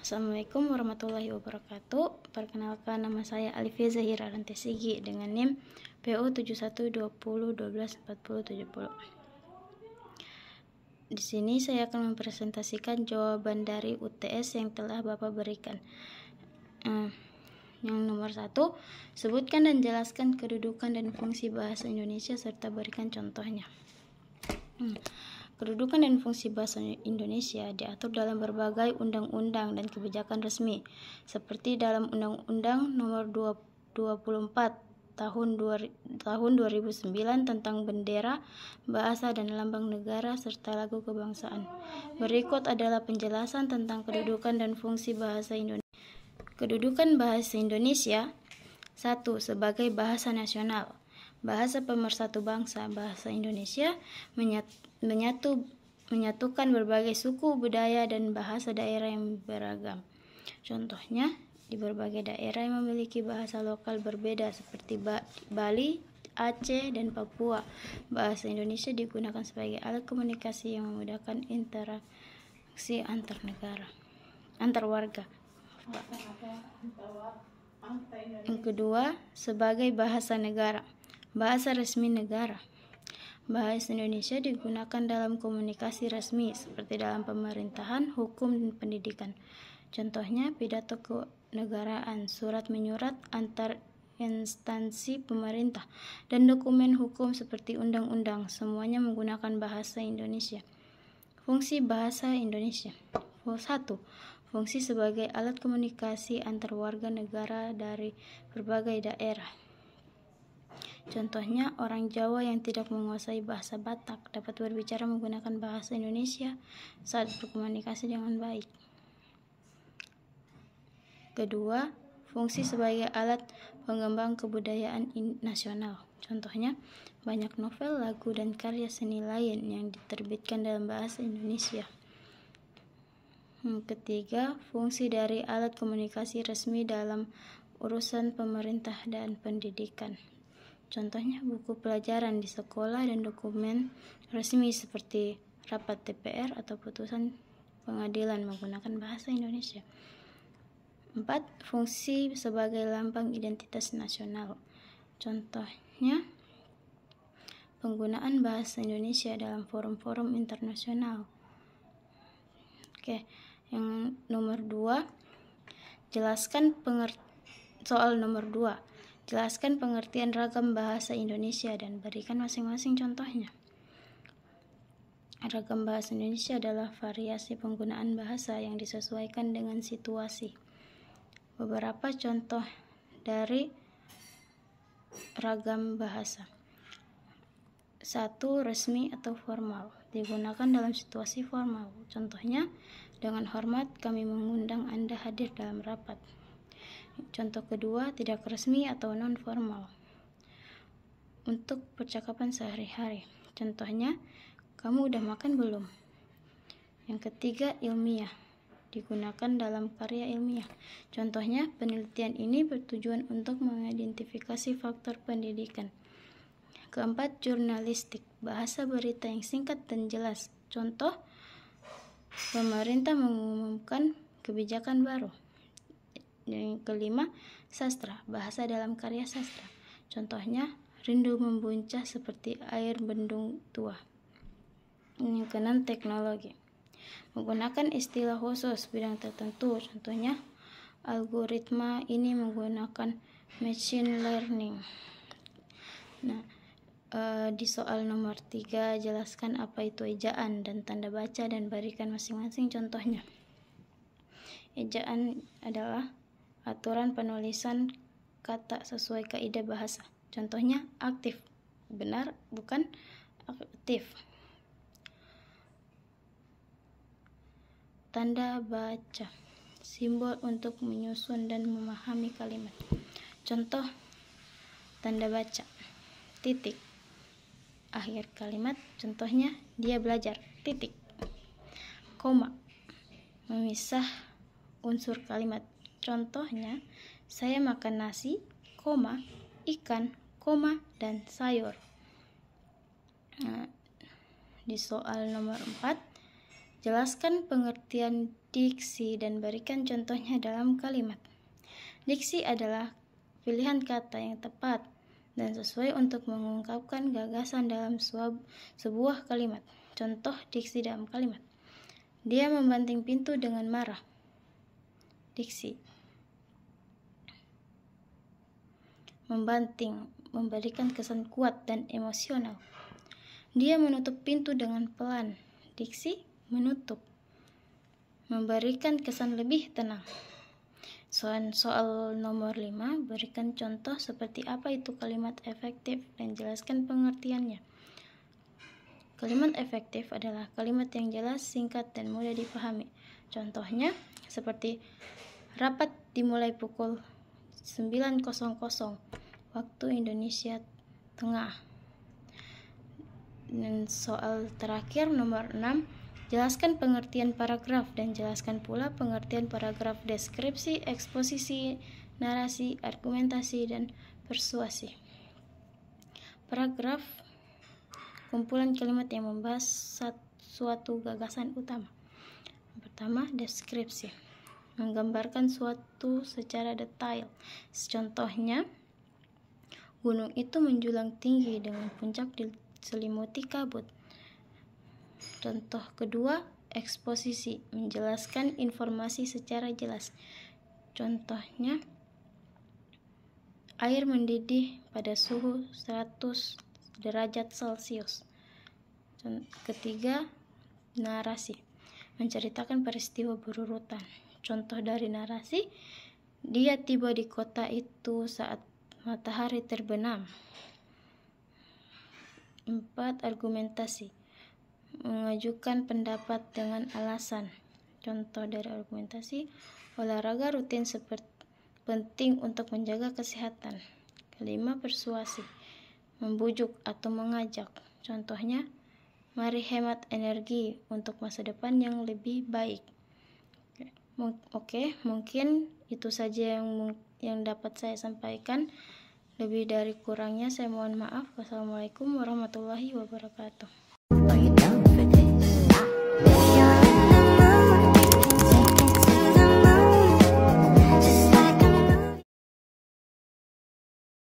Assalamualaikum warahmatullahi wabarakatuh. Perkenalkan, nama saya Alifia Zahira Rantesigi dengan NIM PO 7120124070. Di sini saya akan mempresentasikan jawaban dari UTS yang telah Bapak berikan. Yang nomor 1, sebutkan dan jelaskan kedudukan dan fungsi bahasa Indonesia serta berikan contohnya. Kedudukan dan fungsi bahasa Indonesia diatur dalam berbagai undang-undang dan kebijakan resmi, seperti dalam Undang-Undang Nomor 24 Tahun 2009 tentang bendera, bahasa dan lambang negara serta lagu kebangsaan. Berikut adalah penjelasan tentang kedudukan dan fungsi bahasa Indonesia. Kedudukan bahasa Indonesia: 1. Sebagai bahasa nasional. Bahasa pemersatu bangsa. Bahasa Indonesia menyatukan berbagai suku, budaya, dan bahasa daerah yang beragam. Contohnya, di berbagai daerah yang memiliki bahasa lokal berbeda seperti Bali, Aceh, dan Papua. Bahasa Indonesia digunakan sebagai alat komunikasi yang memudahkan interaksi antar warga. Yang kedua, sebagai bahasa negara. Bahasa resmi negara. Bahasa Indonesia digunakan dalam komunikasi resmi seperti dalam pemerintahan, hukum, dan pendidikan. Contohnya, pidato kenegaraan, surat menyurat antar instansi pemerintah, dan dokumen hukum seperti undang-undang, semuanya menggunakan bahasa Indonesia. Fungsi bahasa Indonesia: 1. Fungsi sebagai alat komunikasi antar warga negara dari berbagai daerah. Contohnya, orang Jawa yang tidak menguasai bahasa Batak dapat berbicara menggunakan bahasa Indonesia saat berkomunikasi dengan baik. Kedua, fungsi sebagai alat pengembang kebudayaan nasional. Contohnya, banyak novel, lagu, dan karya seni lain yang diterbitkan dalam bahasa Indonesia. Ketiga, fungsi dari alat komunikasi resmi dalam urusan pemerintah dan pendidikan. Contohnya, buku pelajaran di sekolah dan dokumen resmi seperti rapat DPR atau putusan pengadilan menggunakan bahasa Indonesia. 4. Fungsi sebagai lambang identitas nasional. Contohnya, penggunaan bahasa Indonesia dalam forum-forum internasional. Yang nomor 2, soal nomor 2. Jelaskan pengertian ragam bahasa Indonesia dan berikan masing-masing contohnya. Ragam bahasa Indonesia adalah variasi penggunaan bahasa yang disesuaikan dengan situasi. Beberapa contoh dari ragam bahasa. 1. Resmi atau formal. Digunakan dalam situasi formal. Contohnya, dengan hormat kami mengundang Anda hadir dalam rapat. Contoh kedua, tidak resmi atau non-formal. Untuk percakapan sehari-hari. Contohnya, kamu udah makan belum? Yang ketiga, ilmiah. Digunakan dalam karya ilmiah. Contohnya, penelitian ini bertujuan untuk mengidentifikasi faktor pendidikan. Keempat, jurnalistik. Bahasa berita yang singkat dan jelas. Contoh, pemerintah mengumumkan kebijakan baru. Yang kelima, sastra. Bahasa dalam karya sastra. Contohnya, rindu membuncah seperti air bendung tua. Yang keenam, teknologi. Menggunakan istilah khusus bidang tertentu. Contohnya, algoritma ini menggunakan machine learning. Di soal nomor 3, jelaskan apa itu ejaan dan tanda baca dan berikan masing-masing contohnya. Ejaan adalah aturan penulisan kata sesuai kaidah bahasa. Contohnya, aktif. Benar, bukan aktif. Tanda baca. Simbol untuk menyusun dan memahami kalimat. Contoh tanda baca. Titik. Akhir kalimat. Contohnya, dia belajar. Titik. Koma. Memisah unsur kalimat. Contohnya, saya makan nasi, koma, ikan, koma, dan sayur. Di soal nomor 4, Jelaskan pengertian diksi dan berikan contohnya dalam kalimat. Diksi adalah pilihan kata yang tepat dan sesuai untuk mengungkapkan gagasan dalam sebuah kalimat. Contoh diksi dalam kalimat. Dia membanting pintu dengan marah. Diksi. Membanting, memberikan kesan kuat dan emosional. Dia menutup pintu dengan pelan. Diksi, menutup. Memberikan kesan lebih tenang. Soal nomor 5, berikan contoh seperti apa itu kalimat efektif dan jelaskan pengertiannya. Kalimat efektif adalah kalimat yang jelas, singkat, dan mudah dipahami. Contohnya seperti rapat dimulai pukul 9.00 waktu Indonesia Tengah. Dan soal terakhir nomor 6, jelaskan pengertian paragraf dan jelaskan pula pengertian paragraf deskripsi, eksposisi, narasi, argumentasi, dan persuasi. Paragraf kumpulan kalimat yang membahas suatu gagasan utama. Pertama, deskripsi. Menggambarkan suatu secara detail. Contohnya, gunung itu menjulang tinggi dengan puncak diselimuti kabut. Contoh kedua, eksposisi. Menjelaskan informasi secara jelas. Contohnya, air mendidih pada suhu 100 derajat Celcius. Ketiga, narasi. Menceritakan peristiwa berurutan. Contoh dari narasi, dia tiba di kota itu saat matahari terbenam. 4. Argumentasi. Mengajukan pendapat dengan alasan. Contoh dari argumentasi, olahraga rutin penting untuk menjaga kesehatan. 5. Persuasi. Membujuk atau mengajak. Contohnya, mari hemat energi untuk masa depan yang lebih baik. Oke, mungkin itu saja yang dapat saya sampaikan. Lebih dari kurangnya saya mohon maaf. Wassalamualaikum warahmatullahi wabarakatuh.